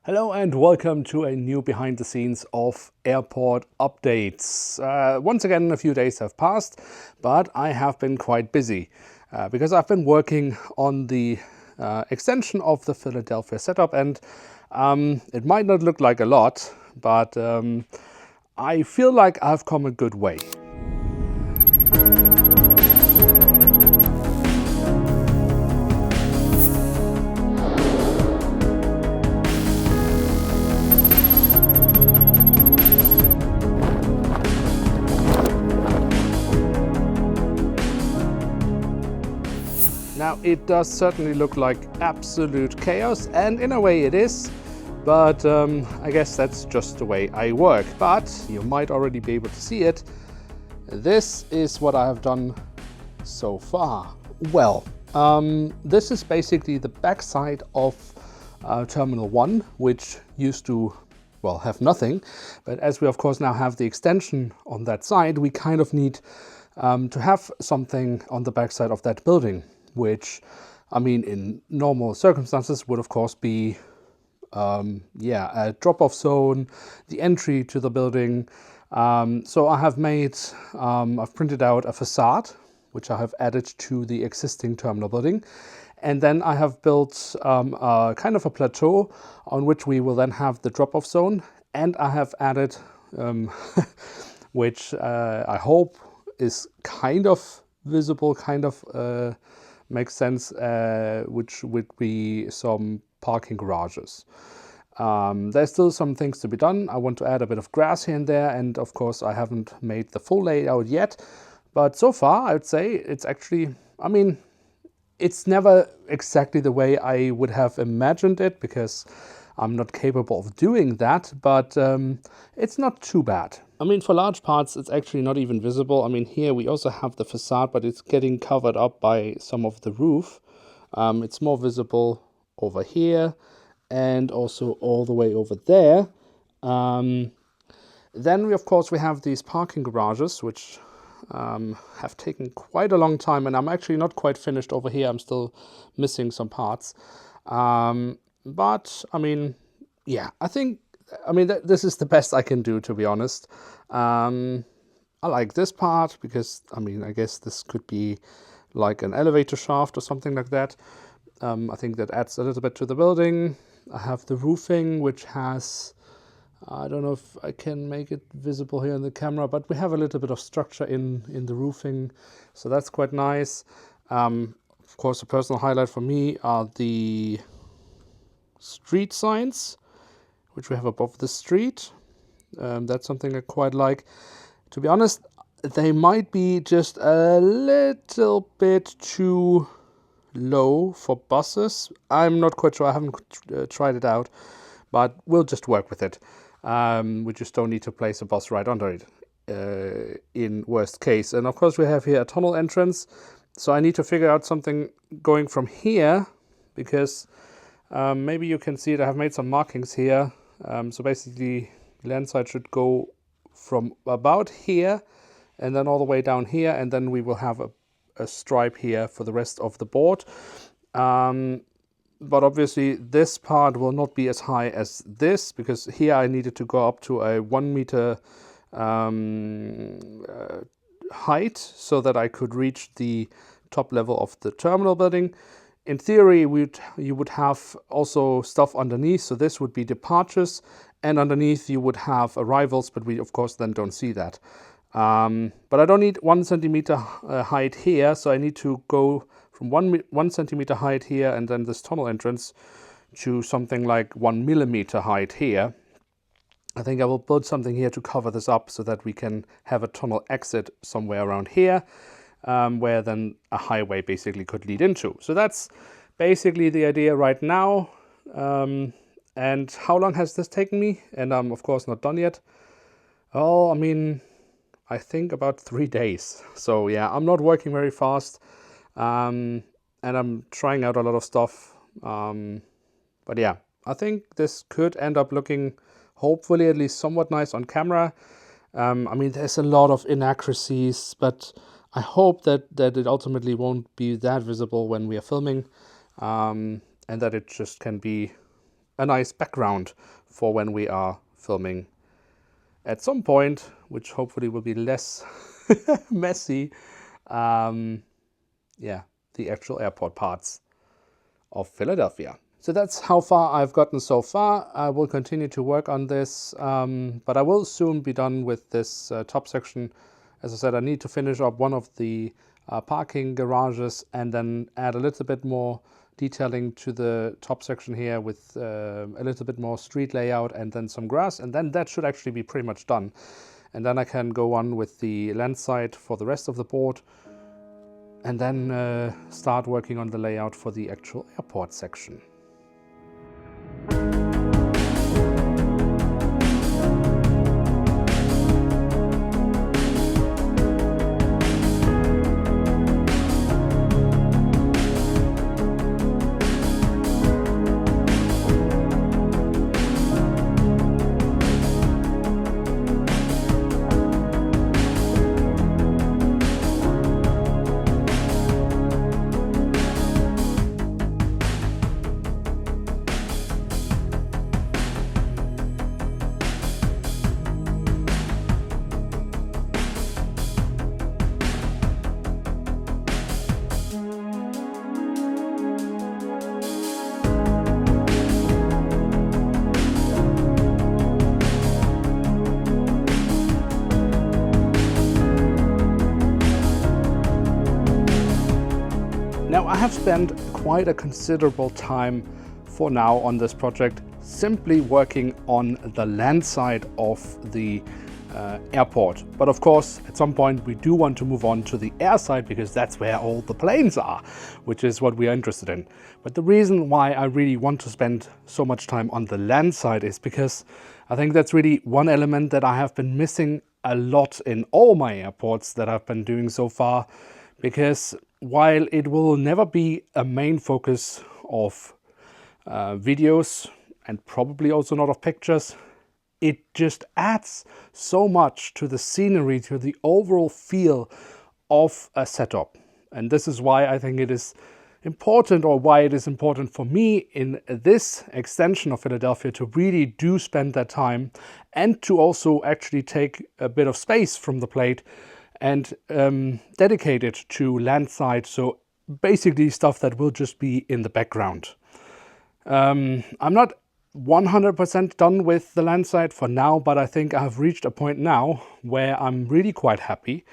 Hello and welcome to a new behind the scenes of airport updates. Once again, a few days have passed, but I have been quite busy because I've been working on the extension of the Philadelphia setup, and it might not look like a lot, but I feel like I've come a good way. Now, it does certainly look like absolute chaos, and in a way it is, but I guess that's just the way I work. But you might already be able to see it. This is what I have done so far. Well, this is basically the backside of Terminal 1, which used to, well, have nothing. But as we, of course, now have the extension on that side, we kind of need to have something on the backside of that building, which, I mean, in normal circumstances would, of course, be, a drop-off zone, the entry to the building. So I have made, I've printed out a facade, which I have added to the existing terminal building. And then I have built a kind of a plateau on which we will then have the drop-off zone. And I have added, which I hope is kind of visible, kind of makes sense, which would be some parking garages. There's still some things to be done. I want to add a bit of grass here and there, and of course I haven't made the full layout yet, but so far I would say it's actually, I mean, it's never exactly the way I would have imagined it, because I'm not capable of doing that, but it's not too bad. I mean, for large parts, it's actually not even visible. I mean, here we also have the facade, but it's getting covered up by some of the roof. It's more visible over here and also all the way over there. Then we, of course, we have these parking garages, which have taken quite a long time, and I'm actually not quite finished over here. I'm still missing some parts. But I mean, yeah, I mean, this is the best I can do, to be honest. I like this part because, I mean, I guess this could be like an elevator shaft or something like that. I think that adds a little bit to the building. I have the roofing, which has, I don't know if I can make it visible here in the camera, but we have a little bit of structure in the roofing, so that's quite nice. Of course, a personal highlight for me are the street signs, which we have above the street. That's something I quite like. To be honest, they might be just a little bit too low for buses. I'm not quite sure. I haven't tried it out, but we'll just work with it. We just don't need to place a bus right under it in worst case. And of course, we have here a tunnel entrance. So I need to figure out something going from here, because maybe you can see it. I have made some markings here. So basically, landside should go from about here and then all the way down here, and then we will have a stripe here for the rest of the board. But obviously this part will not be as high as this, because here I needed to go up to a 1 meter height so that I could reach the top level of the terminal building. In theory, you would have also stuff underneath, so this would be departures, and underneath you would have arrivals, but we of course then don't see that. But I don't need 1 centimeter height here, so I need to go from 1 centimeter height here and then this tunnel entrance to something like 1 millimeter height here. I think I will build something here to cover this up so that we can have a tunnel exit somewhere around here, where then a highway basically could lead into. So that's basically the idea right now. And how long has this taken me? And I'm of course not done yet. Oh, I mean, I think about 3 days. So yeah, I'm not working very fast, and I'm trying out a lot of stuff. But yeah, I think this could end up looking, hopefully at least somewhat nice on camera. I mean, there's a lot of inaccuracies, but I hope that it ultimately won't be that visible when we are filming, and that it just can be a nice background for when we are filming at some point, which hopefully will be less messy. Yeah, the actual airport parts of Philadelphia. So that's how far I've gotten so far. I will continue to work on this, but I will soon be done with this top section. As I said, I need to finish up one of the parking garages and then add a little bit more detailing to the top section here with a little bit more street layout and then some grass, and then that should actually be pretty much done. And then I can go on with the landside for the rest of the board and then start working on the layout for the actual airport section. Now, I have spent quite a considerable time for now on this project simply working on the land side of the airport. But of course, at some point we do want to move on to the air side because that's where all the planes are, which is what we are interested in. But the reason why I really want to spend so much time on the land side is because I think that's really one element that I have been missing a lot in all my airports that I've been doing so far. Because while it will never be a main focus of videos and probably also not of pictures, it just adds so much to the scenery, to the overall feel of a setup. And this is why I think it is important, or why it is important for me in this extension of Philadelphia to really do spend that time and to also actually take a bit of space from the plate and dedicate it to landside, so basically stuff that will just be in the background. I'm not 100% done with the landside for now, but I think I've reached a point now where I'm really quite happy.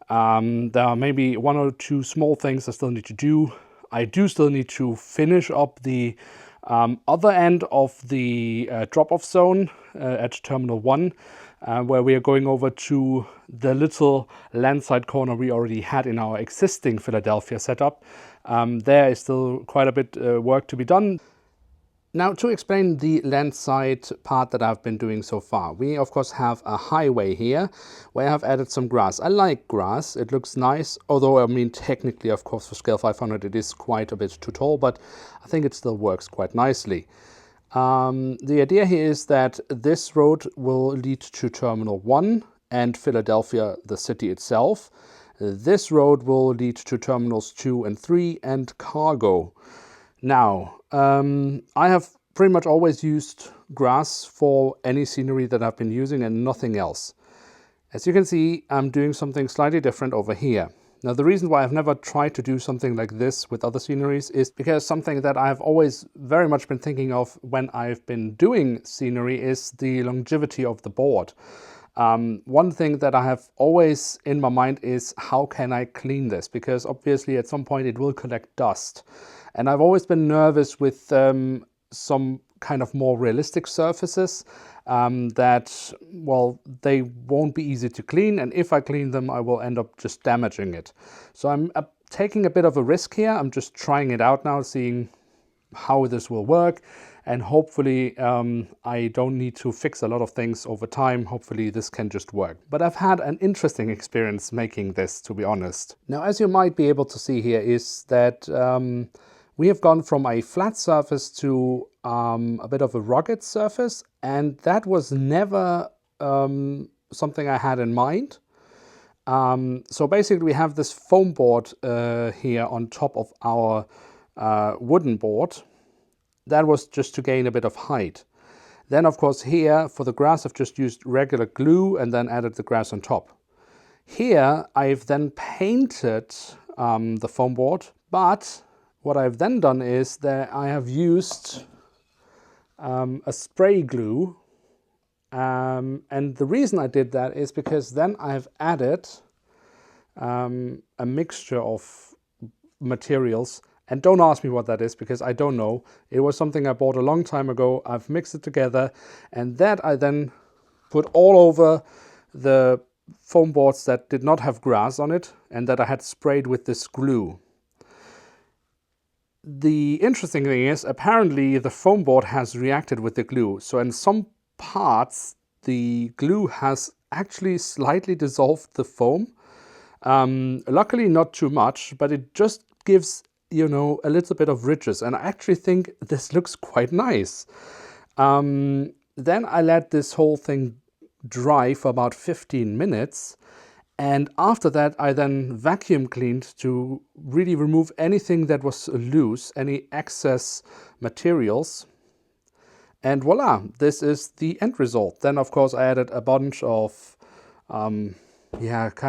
There are maybe one or two small things I still need to do. I do still need to finish up the other end of the drop-off zone at Terminal 1, where we are going over to the little landside corner we already had in our existing Philadelphia setup. There is still quite a bit work to be done. Now, to explain the landside part that I've been doing so far, we of course have a highway here where I've added some grass. I like grass, it looks nice, although I mean technically of course for scale 500 it is quite a bit too tall, but I think it still works quite nicely. The idea here is that this road will lead to Terminal 1 and Philadelphia, the city itself. This road will lead to Terminals 2 and 3 and cargo. Now, I have pretty much always used grass for any scenery that I've been using and nothing else. As you can see, I'm doing something slightly different over here. Now, the reason why I've never tried to do something like this with other sceneries is because something that I've always very much been thinking of when I've been doing scenery is the longevity of the board. One thing that I have always in my mind is how can I clean this? Because obviously at some point it will collect dust. And I've always been nervous with some kind of more realistic surfaces that, well, they won't be easy to clean. And if I clean them, I will end up just damaging it. So I'm taking a bit of a risk here. I'm just trying it out now, seeing how this will work. And hopefully I don't need to fix a lot of things over time. Hopefully this can just work. But I've had an interesting experience making this, to be honest. Now, as you might be able to see here, is that we have gone from a flat surface to a bit of a rugged surface, and that was never something I had in mind. So basically we have this foam board here on top of our wooden board. that was just to gain a bit of height. Then of course here for the grass I've just used regular glue and then added the grass on top. Here I've then painted the foam board, but what I've then done is that I have used a spray glue, and the reason I did that is because then I've added a mixture of materials, and don't ask me what that is because I don't know. It was something I bought a long time ago. I've mixed it together, and that I then put all over the foam boards that did not have grass on it and that I had sprayed with this glue. The interesting thing is apparently the foam board has reacted with the glue. So in some parts the glue has actually slightly dissolved the foam. Luckily not too much, but it just gives, you know, a little bit of ridges, and I actually think this looks quite nice. Then I let this whole thing dry for about 15 minutes, and after that I then vacuum cleaned to really remove anything that was loose, any excess materials, and voila, this is the end result. Then of course I added a bunch of kind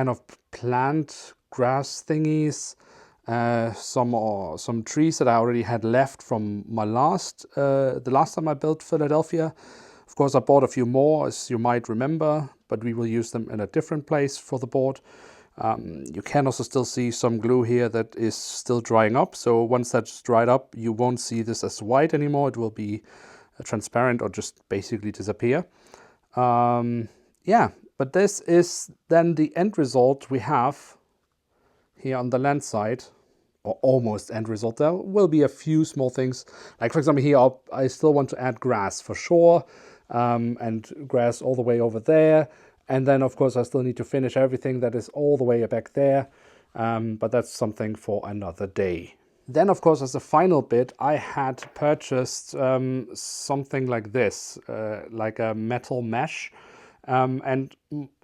of plant grass thingies, some trees that I already had left from my the last time I built Philadelphia. Of course, I bought a few more, as you might remember, but we will use them in a different place for the board. You can also still see some glue here that is still drying up. So once that's dried up, you won't see this as white anymore. It will be transparent or just basically disappear. Yeah, but this is then the end result we have here on the land side, or almost end result. There will be a few small things, like for example here I still want to add grass for sure, and grass all the way over there, and then of course I still need to finish everything that is all the way back there, but that's something for another day. Then of course as a final bit I had purchased something like this, like a metal mesh. And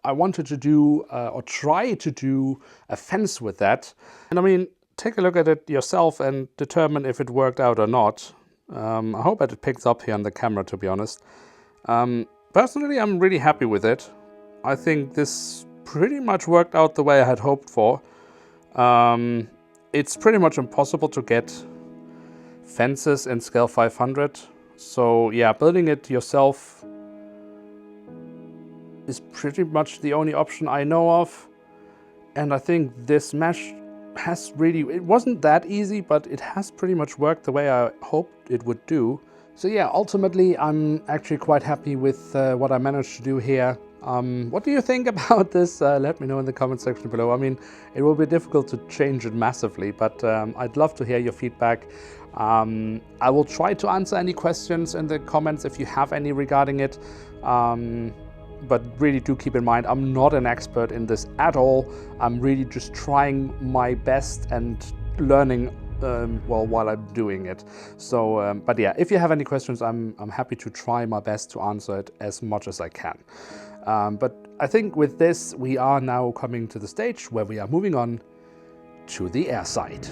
I wanted to do or try to do a fence with that. And I mean, take a look at it yourself and determine if it worked out or not. I hope that it picks up here on the camera, to be honest. Personally, I'm really happy with it. I think this pretty much worked out the way I had hoped for. It's pretty much impossible to get fences in scale 500. So yeah, building it yourself is pretty much the only option I know of. And I think this mesh has really, it wasn't that easy, but it has pretty much worked the way I hoped it would do. So yeah, ultimately I'm actually quite happy with what I managed to do here. What do you think about this? Let me know in the comment section below. I mean, it will be difficult to change it massively, but I'd love to hear your feedback. I will try to answer any questions in the comments if you have any regarding it. But really do keep in mind, I'm not an expert in this at all. I'm really just trying my best and learning while I'm doing it. So, but yeah, if you have any questions, I'm happy to try my best to answer it as much as I can. But I think with this, we are now coming to the stage where we are moving on to the air side.